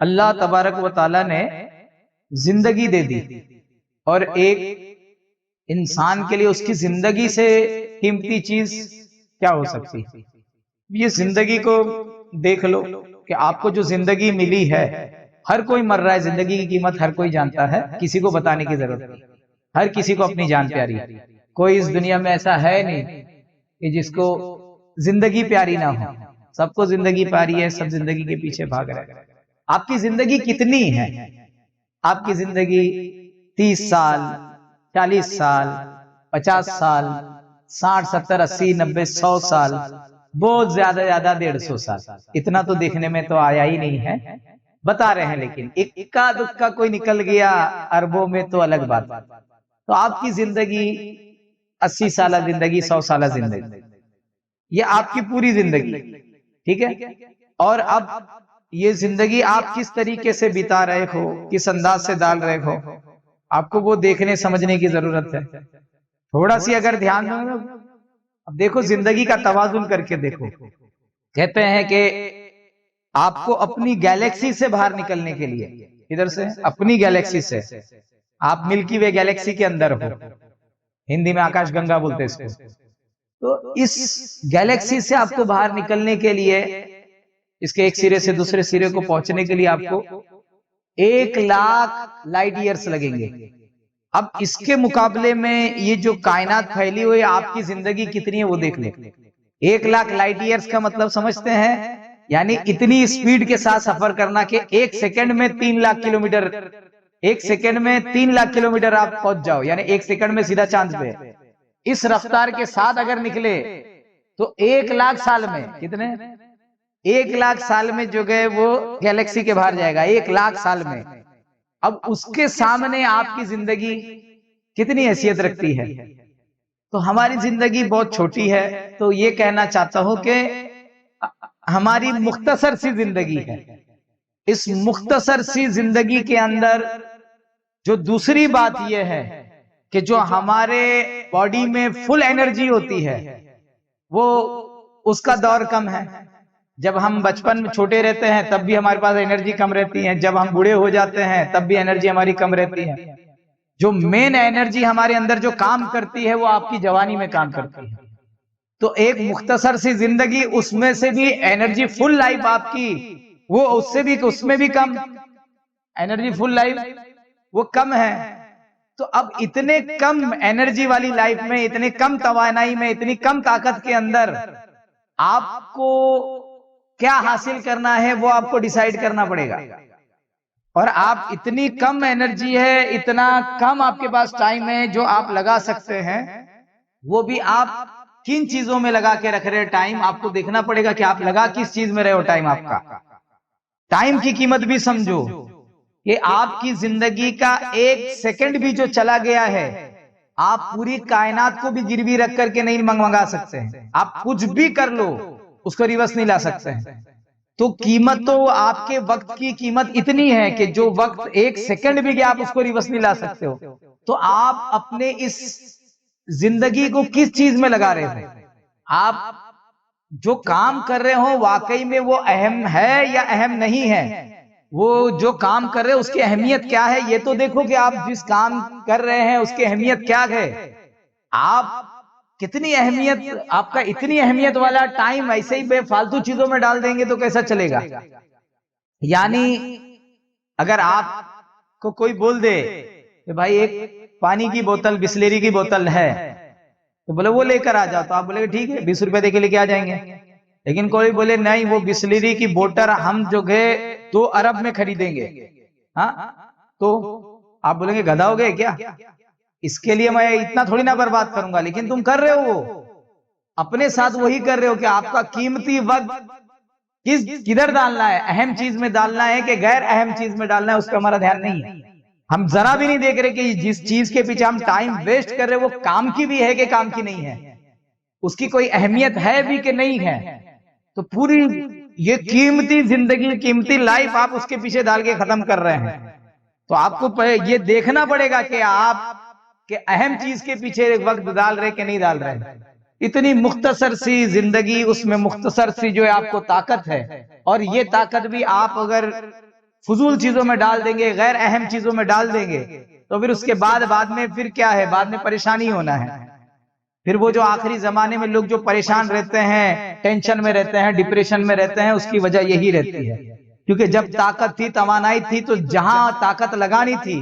अल्लाह तबारक व तआला ने जिंदगी दे दी और एक इंसान के लिए उसकी जिंदगी से कीमती चीज क्या हो सकती है। ये जिंदगी को देख लो कि आपको जो जिंदगी मिली है, हर कोई मर रहा है, जिंदगी की कीमत हर कोई जानता है, किसी को बताने की जरूरत नहीं। हर किसी को अपनी जान प्यारी है। कोई इस दुनिया में ऐसा है नहीं कि जिसको जिंदगी प्यारी ना हो। सबको जिंदगी प्यारी है, सब जिंदगी के पीछे भाग रहे हैं। आपकी जिंदगी कितनी है? आपकी जिंदगी 30 साल, 40 साल, 50 साल, 60, 70, 80, 90, 100 साल, बहुत ज्यादा 150 साल, इतना तो देखने में तो आया ही नहीं है। बता रहे हैं, लेकिन इक्का दुक्का कोई निकल गया अरबों में तो अलग बात। तो आपकी जिंदगी 80 साल जिंदगी, 100 साल जिंदगी, ये आपकी पूरी जिंदगी, ठीक है। और अब ये जिंदगी आप किस तरीके से बिता रहे हो, किस अंदाज से डाल रहे हो, आपको वो देखने समझने की जरूरत है। थोड़ा सी अगर ध्यान दो ना, अब देखो जिंदगी का तवाजुन करके देखो। कहते हैं कि आपको अपनी गैलेक्सी से बाहर निकलने के लिए, इधर से अपनी गैलेक्सी से, आप मिल्की वे गैलेक्सी के अंदर हो, हिंदी में आकाश गंगा बोलते हैं इसको। तो इस गैलेक्सी से आपको बाहर निकलने के लिए, इसके एक सिरे से दूसरे सिरे को पहुंचने के लिए आपको 1 लाख लाइट ईयर्स लगेंगे। अब इसके मुकाबले में ये जो कायनात फैली हुई है, आपकी जिंदगी कितनी है वो देख लो। 1 लाख लाइट ईयर्स का मतलब समझते हैं, यानी इतनी स्पीड के साथ सफर करना कि 1 सेकंड में 3 लाख किलोमीटर, 1 सेकंड में 3 लाख किलोमीटर आप पहुंच जाओ, यानी 1 सेकंड में सीधा चांद पे। इस रफ्तार के साथ अगर निकले तो 1 लाख साल में कितने, 1 लाख साल में जो गए वो गैलेक्सी के बाहर जाएगा, 1 लाख साल में। अब उसके सामने आपकी जिंदगी कितनी हैसियत रखती है। तो हमारी जिंदगी बहुत छोटी है। तो ये कहना चाहता हूं कि हमारी मुख्तसर सी जिंदगी है। इस मुख्तसर सी जिंदगी के अंदर जो दूसरी बात यह है कि जो हमारे बॉडी में फुल एनर्जी होती है, वो उसका दौर कम है। जब हम बचपन में छोटे रहते हैं तब भी हमारे पास एनर्जी कम रहती है, जब हम बूढ़े हो जाते हैं तब भी एनर्जी हमारी कम रहती है। जो मेन एनर्जी हमारे अंदर जो काम करती है वो आपकी जवानी में काम करती है। तो एक मुख्तसर सी जिंदगी, उसमें से भी एनर्जी फुल लाइफ आपकी, वो उसमें भी कम एनर्जी फुल लाइफ, वो कम है। तो अब इतने कम एनर्जी वाली लाइफ में, इतने कम तवानाई में, इतनी कम ताकत के अंदर आपको क्या हासिल करना है वो आपको डिसाइड करना पड़ेगा। और आप इतनी कम एनर्जी है, इतना कम आपके पास टाइम है जो आप लगा सकते हैं, वो भी आप किन चीजों में लगा के रख रहे हैं टाइम, आपको देखना पड़ेगा कि आप लगा किस चीज में रहे हो टाइम। आपका टाइम की कीमत भी समझो कि आपकी जिंदगी का 1 सेकंड भी जो चला गया है, आप पूरी कायनात को भी गिरवी रख करके नहीं मंगा सकते हैं। आप कुछ भी कर लो, उसको रिवर्स नहीं ला सकते हैं। तो कीमत तो आपके वक्त की कीमत इतनी है कि जो वक्त 1 सेकंड भी गया आप उसको रिवर्स नहीं ला सकते हो। तो आप अपने इस जिंदगी को किस चीज में लगा रहे हो, आप जो काम कर रहे हो वाकई में वो अहम है या अहम नहीं है, वो जो काम कर रहे हो उसकी अहमियत क्या है, ये तो देखो कि आप जिस काम कर रहे हैं उसकी अहमियत क्या है। आप कितनी अहमियत, आपका इतनी अहमियत वाला टाइम ऐसे ही बेफालतू चीजों में डाल देंगे तो कैसा चलेगा। यानी अगर आपको कोई बोल दे कि भाई एक पानी की बोतल, बिस्लेरी की बोतल है, तो बोले वो लेकर आ जाओ, तो आप बोले ठीक है 20 रुपए दे के लेके आ जाएंगे। लेकिन कोई बोले नहीं, वो बिस्लेरी की बोतल हम जो गए 2 अरब में खरीदेंगे, हाँ, तो आप बोलेंगे गधा हो गए क्या, इसके लिए मैं इतना थोड़ी ना बर्बाद करूंगा। लेकिन तुम कर रहे हो, वो अपने साथ वही कर रहे हो कि आपका कीमती वक्त किधर डालना है, अहम चीज में डालना है कि गैर अहम चीज में डालना है, उस पर हमारा ध्यान नहीं है। हम जरा भी नहीं देख रहे कि जिस चीज के पीछे हम टाइम वेस्ट कर रहे हैं वो काम की भी है कि काम की नहीं है, उसकी कोई अहमियत है भी कि नहीं है। तो पूरी ये कीमती जिंदगी, कीमती लाइफ आप उसके पीछे डाल के खत्म कर रहे हैं। तो आपको ये देखना पड़ेगा कि आप के अहम चीज के पीछे वक्त डाल रहे कि नहीं डाल रहे। इतनी मुख्तसर सी जिंदगी, उसमें मुख्तसर सी जो है आपको ताकत है, और ये ताकत भी आप अगर फजूल चीजों में डाल देंगे, गैर अहम चीजों में डाल देंगे, तो फिर उसके बाद में फिर क्या है, बाद में परेशानी होना है। फिर वो जो आखिरी जमाने में लोग जो परेशान रहते हैं, टेंशन में रहते हैं, डिप्रेशन में रहते हैं, उसकी वजह यही रहती है। क्योंकि जब ताकत थी, तवानाई थी, तो जहां ताकत लगानी थी,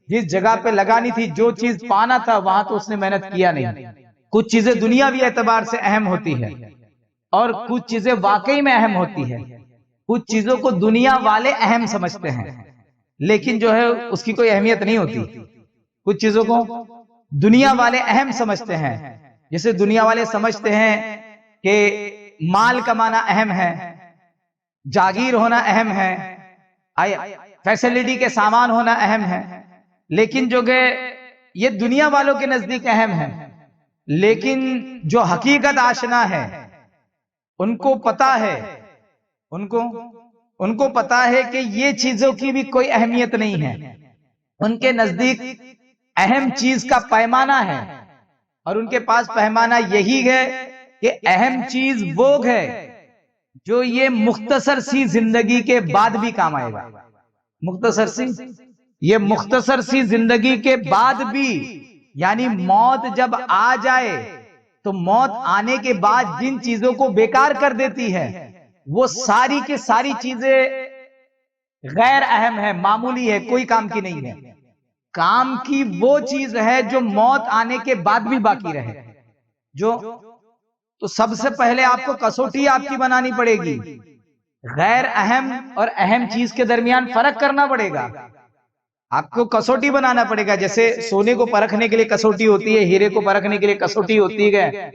जिस जगह पे लगानी थी, जो चीज पाना था, वहां तो उसने मेहनत किया नहीं। कुछ चीजें दुनियावी एतबार से अहम होती है और कुछ चीजें वाकई में अहम होती है। कुछ चीजों को दुनिया वाले अहम समझते हैं, लेकिन जो है उसकी कोई अहमियत नहीं होती। कुछ चीजों को दुनिया वाले अहम समझते हैं। जैसे दुनिया वाले समझते हैं कि माल कमाना अहम है, जागीर होना अहम है, फैसिलिटी के सामान होना अहम है, लेकिन जो कि ये दुनिया वालों के नजदीक अहम है। लेकिन जो हकीकत आशना है, उनको पता है, उनको पता है कि ये चीजों की भी कोई अहमियत नहीं है। उनके नजदीक अहम चीज का पैमाना है, और उनके पास पैमाना यही है कि अहम चीज वो है जो ये मुख्तसर सी जिंदगी के बाद भी काम आएगा। मुख्तसर सी, ये मुख्तसर सी जिंदगी के बाद भी, यानी मौत जब आ जाए तो मौत आने के बाद जिन चीजों को बेकार कर देती है, वो सारी की सारी चीजें गैर अहम है, मामूली है, कोई काम की नहीं है। काम की वो चीज है जो मौत आने के बाद भी बाकी रहे। जो तो सबसे पहले आपको कसौटी आपकी बनानी पड़ेगी। गैर अहम और अहम चीज के दरमियान फर्क करना पड़ेगा। आपको कसौटी बनाना पड़ेगा। जैसे सोने को परखने के लिए कसौटी होती है, हीरे को परखने के लिए कसौटी होती है,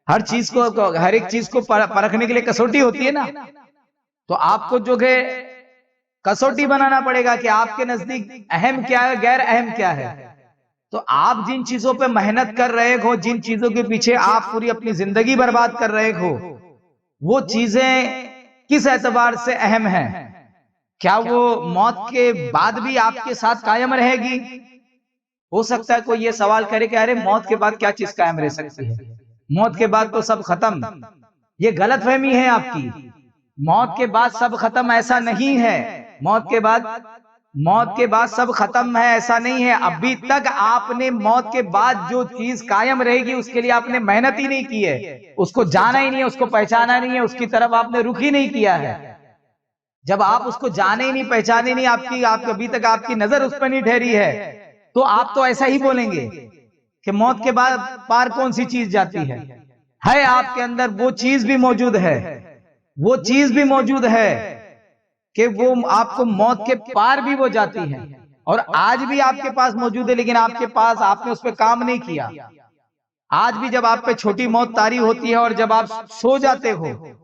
हर चीज को, हर एक चीज को परखने के लिए कसौटी होती है ना। तो आपको जो है कसौटी बनाना पड़ेगा कि आपके नजदीक अहम क्या है, गैर अहम क्या है। तो आप जिन चीजों पे मेहनत कर रहे हो, जिन चीजों के पीछे आप पूरी अपनी जिंदगी बर्बाद कर रहे हो, वो चीजें किस एतबार से अहम है? क्या वो मौत के बाद भी आपके साथ कायम रहेगी? हो सकता है कोई ये सवाल करे कि अरे मौत के बाद क्या चीज कायम रह सकती है, मौत के बाद तो सब खत्म। ये गलतफहमी है आपकी। मौत के बाद सब खत्म ऐसा नहीं है। मौत के बाद सब खत्म है ऐसा नहीं है। अभी तक आपने मौत के बाद जो चीज कायम रहेगी उसके लिए आपने मेहनत ही नहीं की है, उसको जाना ही नहीं है, उसको पहचाना नहीं है, उसकी तरफ आपने रुख ही नहीं किया है। जब आप उसको जाने ही नहीं, पहचाने नहीं, आपकी अभी तक आपकी नजर उस पर नहीं ठहरी है, तो आप तो ऐसा ही बोलेंगे कि मौत के बाद पार कौन सी चीज जाती है। आपके अंदर वो चीज भी मौजूद है, वो चीज भी मौजूद है कि वो आपको मौत के पार भी वो जाती है, और आज भी आपके पास मौजूद है, लेकिन आपने उस पर काम नहीं किया। आज भी जब आप पे छोटी मौत तारी होती है और जब आप सो जाते हो,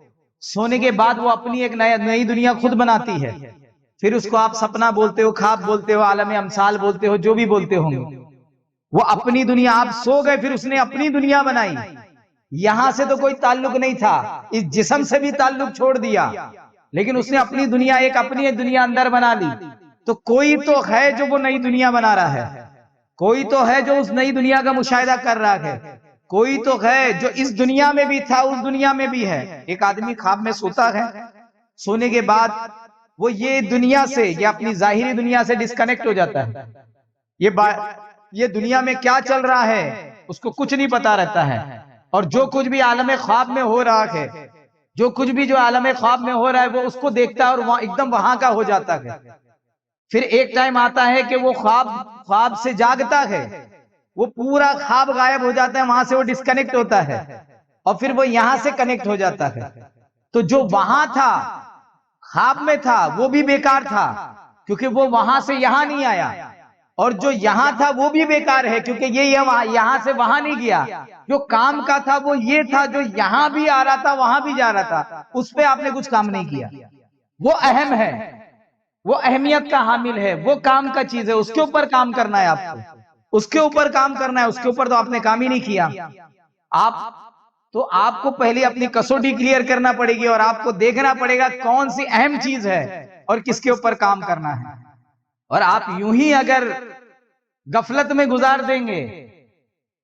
सोने के बाद वो अपनी एक नई दुनिया खुद बनाती है। फिर उसको आप सपना बोलते हो, ख्वाब बोलते हो, आलम अमसाल बोलते हो, जो भी बोलते होंगे। वो अपनी दुनिया, आप सो गए, फिर उसने अपनी दुनिया बनाई। यहां से तो कोई ताल्लुक नहीं था, इस जिस्म से भी ताल्लुक छोड़ दिया, लेकिन उसने अपनी दुनिया, अपनी दुनिया अंदर बना ली। तो कोई तो है जो वो नई दुनिया बना रहा है, कोई तो है जो उस नई दुनिया का मुशाहिदा कर रहा है, कोई तो है जो इस दुनिया में भी था, उस दुनिया में भी है। एक आदमी ख्वाब में सोता है, सोने के बाद वो ये दुनिया से, ये अपनी जाहिरी दुनिया से डिस्कनेक्ट हो जाता है। ये दुनिया में क्या चल रहा है उसको कुछ नहीं पता रहता है, और जो कुछ भी आलम ख्वाब में हो रहा है, जो कुछ भी जो आलम ख्वाब में हो रहा है, वो उसको देखता है और वहां एकदम वहां का हो जाता है। फिर एक टाइम आता है कि वो ख्वाब से जागता है, वो पूरा ख्वाब गायब हो जाता है, वहां से वो डिस्कनेक्ट होता है, और फिर वो यहां से कनेक्ट हो जाता है। तो जो वहां था, ख्वाब में था, वो भी बेकार था, क्योंकि वो वहां से यहां नहीं आया, और जो यहां था वो भी बेकार है, क्योंकि ये यहां से वहां नहीं गया। जो काम का था वो ये था, जो यहां भी आ रहा था वहां भी जा रहा था, उस पर आपने कुछ काम नहीं किया। वो अहम है, वो अहमियत का हामिल है, वो काम का चीज है, उसके ऊपर काम करना है आपको, उसके ऊपर काम करना है, उसके ऊपर तो आपने काम ही नहीं किया। तो आपको पहले अपनी कसौटी क्लियर करना पड़ेगी, और आपको देखना पड़ेगा कौन सी अहम चीज है और किसके ऊपर काम करना है। और आप यूं ही अगर गफलत में गुजार देंगे,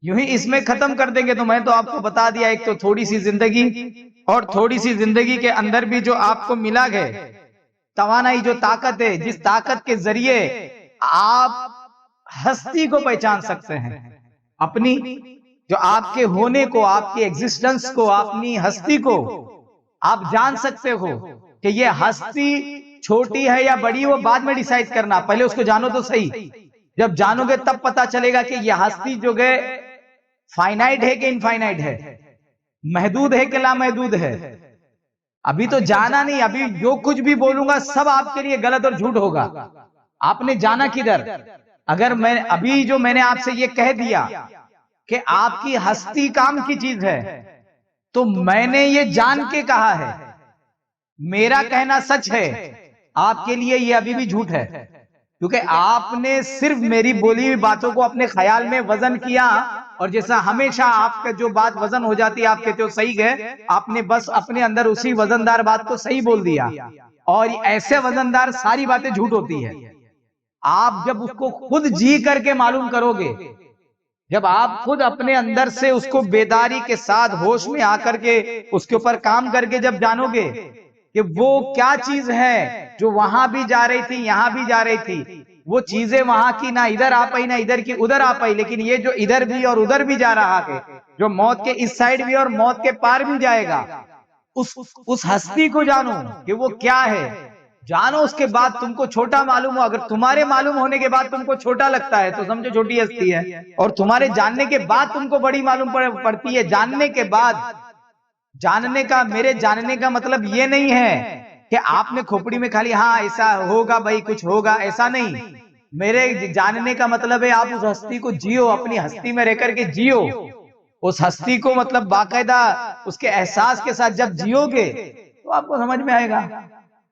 यूं ही इसमें खत्म कर देंगे, तो मैं तो आपको बता दिया, एक तो थोड़ी सी जिंदगी, और थोड़ी सी जिंदगी के अंदर भी जो आपको मिला है, तवानाई, जो ताकत है, जिस ताकत के जरिए आप हस्ती को पहचान सकते हैं, अपनी जो आपके होने को, आपके एग्जिस्टेंस को, अपनी हस्ती को आप जान सकते हो कि ये हस्ती छोटी है या बड़ी, वो बाद में डिसाइड करना, पहले उसको जानो तो सही। जब जानोगे तब पता चलेगा कि यह हस्ती जो है फाइनाइट है कि इनफाइनाइट है, महदूद है कि लामहदूद है। अभी तो जाना नहीं, अभी जो कुछ भी बोलूंगा सब आपके लिए गलत और झूठ होगा। आपने जाना किधर? अगर मैं अभी जो मैंने आपसे ये कह दिया कि आपकी हस्ती काम की चीज है, तो मैंने ये जान के कहा है, मेरा कहना सच है, आपके लिए ये अभी भी झूठ है, क्योंकि आपने सिर्फ मेरी बोली हुई बातों को अपने ख्याल में वजन किया, और जैसा हमेशा आपका जो बात वजन हो जाती है, आप कहते हो सही है, आपने बस अपने अंदर उसी वजनदार बात को सही बोल दिया, और ऐसे वजनदार सारी बातें झूठ होती है। आप जब उसको खुद जी करके मालूम करोगे, जब आप खुद अपने अंदर से उसको बेदारी के साथ होश में आकर के उसके ऊपर काम करके जब जानोगे कि वो क्या चीज है जो वहां भी जा रही थी, यहां भी जा रही थी, वो चीजें वहां की ना इधर आ पाई ना इधर की उधर आ पाई, लेकिन ये जो इधर भी और उधर भी जा रहा है, जो मौत के इस साइड भी और मौत के पार भी जाएगा, उस हस्ती को जानो कि वो क्या है। जानो, उसके बाद तुमको छोटा मालूम हो। अगर तुम्हारे मालूम होने के बाद तुमको छोटा लगता है तो समझो छोटी हस्ती है, और तुम्हारे जानने के बाद तुमको बड़ी मालूम पड़ती है। जानने के बाद, जानने का, मेरे जानने का मतलब ये नहीं है कि आपने खोपड़ी में खाली हाँ ऐसा होगा भाई कुछ होगा, ऐसा नहीं। मेरे जानने का मतलब है आप उस हस्ती को जियो, अपनी हस्ती में रहकर के जियो। उस हस्ती को मतलब बाकायदा उसके एहसास के साथ जब जियोगे तो आपको समझ में आएगा।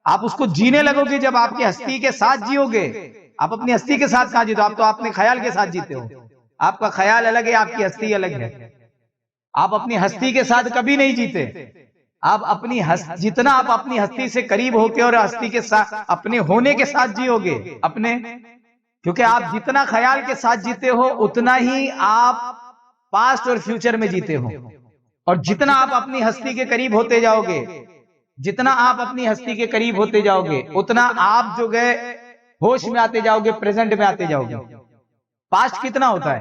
आप उसको जीने लगोगे जब आपकी हस्ती के साथ जियोगे। आप अपनी हस्ती के साथ कहां जीते हो? आप तो अपने ख्याल के साथ जीते हो। आपका ख्याल अलग है, आपकी हस्ती अलग है। आप अपनी हस्ती के साथ कभी नहीं जीते। आप अपनी जितना आप अपनी हस्ती से करीब होके और हस्ती के साथ अपने होने के साथ जियोगे अपने, क्योंकि आप जितना ख्याल के साथ जीते हो उतना ही आप पास्ट और फ्यूचर में जीते हो। और जितना आप अपनी हस्ती के करीब होते जाओगे, जितना आप अपनी हस्ती के करीब होते जाओगे, उतना आप जो गए होश में आते जाओगे, प्रेजेंट में आते जाओगे। पास्ट कितना होता है?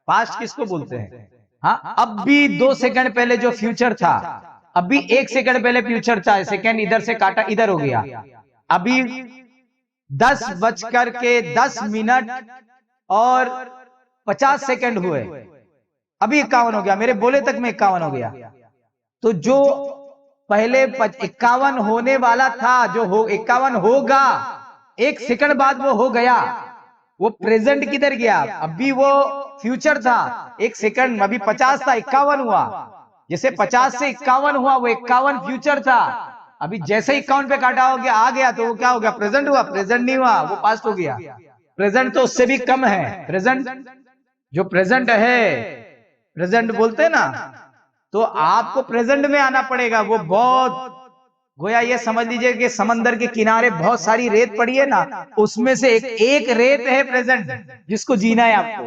पास्ट किसको बोलते हैं? हाँ, अब भी 2 सेकंड पहले जो फ्यूचर था, अभी 1 सेकंड पहले फ्यूचर था, सेकंड इधर से काटा इधर हो गया। अभी 10:10 और 50 सेकंड हुए, अभी 51 हो गया, मेरे बोले तक में 51 हो गया। तो जो पहले 51 होने वाला था, जो 51 होगा, 1 सेकंड बाद वो हो गया, वो प्रेजेंट किधर गया? अभी वो फ्यूचर था, 1 सेकंड, अभी 50 था 51 हुआ। जैसे 50 से 51 हुआ, वो 51 फ्यूचर था, अभी जैसे 51 पे काटा हो गया आ गया, तो वो क्या हो गया? प्रेजेंट हुआ। प्रेजेंट नहीं हुआ, वो पास्ट हो गया। प्रेजेंट तो उससे भी कम है। प्रेजेंट जो प्रेजेंट है, प्रेजेंट बोलते हैं ना, तो आपको प्रेजेंट में आना पड़ेगा। वो बहुत, गोया ये समझ लीजिए कि समंदर के किनारे बहुत सारी रेत पड़ी है ना, उसमें से एक रेत है प्रेजेंट, जिसको जीना है आपको।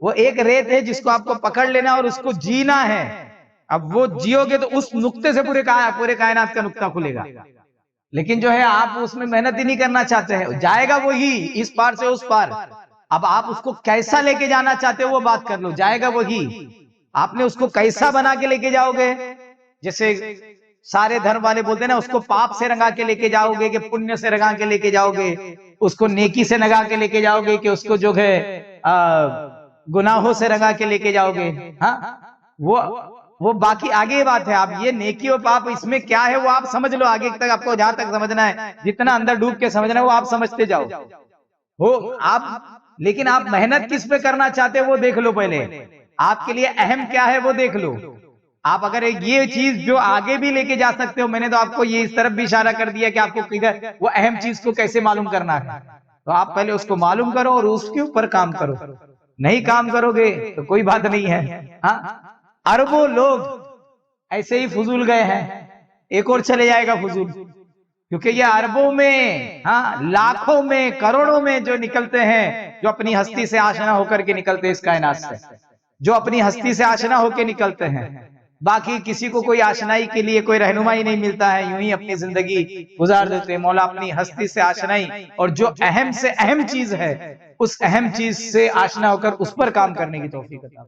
वो एक रेत है जिसको आपको पकड़ लेना और उसको जीना है। अब वो जियोगे तो उस नुक्ते से पूरे कायनात का नुक्ता खुलेगा। लेकिन जो है आप उसमें मेहनत ही नहीं करना चाहते हैं, जाएगा वही इस पार से उस पार। अब आप उसको कैसा लेके जाना चाहते हो वो बात कर लो, जाएगा वही। आपने उसको कैसा बना के लेके जाओगे? जैसे सारे धर्म वाले बोलते हैं ना, उसको पाप से रंगा के लेके जाओगे कि पुण्य से रंगा के लेके जाओगे, उसको नेकी से रंगा के लेके जाओगे कि उसको जो है गुनाहों से रंगा के लेके जाओगे। हाँ, वो बाकी आगे बात है। आप ये नेकी और पाप इसमें क्या है वो आप समझ लो, आगे तक आपको जहां तक समझना है, जितना अंदर डूब के समझना है वो आप समझते जाओ हो आप। लेकिन आप मेहनत किस पे करना चाहते हो वो देख लो पहले। आपके लिए अहम क्या है वो देख लो। आप अगर ये चीज जो आगे भी लेके जा सकते हो, मैंने तो आपको ये इस तरफ भी इशारा कर दिया कि आपको किधर वो अहम चीज को कैसे मालूम करना है, तो आप पहले उसको मालूम करो और उसके ऊपर काम करो। नहीं काम करोगे तो कोई बात नहीं है। हाँ, अरबों लोग ऐसे ही फजूल गए हैं, एक और चले जाएगा फजूल, क्योंकि ये अरबों में, हाँ लाखों में, करोड़ों में जो निकलते हैं, जो अपनी हस्ती से आशना होकर के निकलते हैं इस कायनात से, जो अपनी हस्ती से आशना होकर निकलते हैं। बाकी किसी को कोई आशनाई के लिए कोई रहनुमाई नहीं मिलता है, यूं ही अपनी जिंदगी गुजार देते हैं। मौला अपनी हस्ती से आशनाई और जो अहम से अहम चीज है उस अहम चीज से आशना होकर उस पर काम करने की तौफीक अता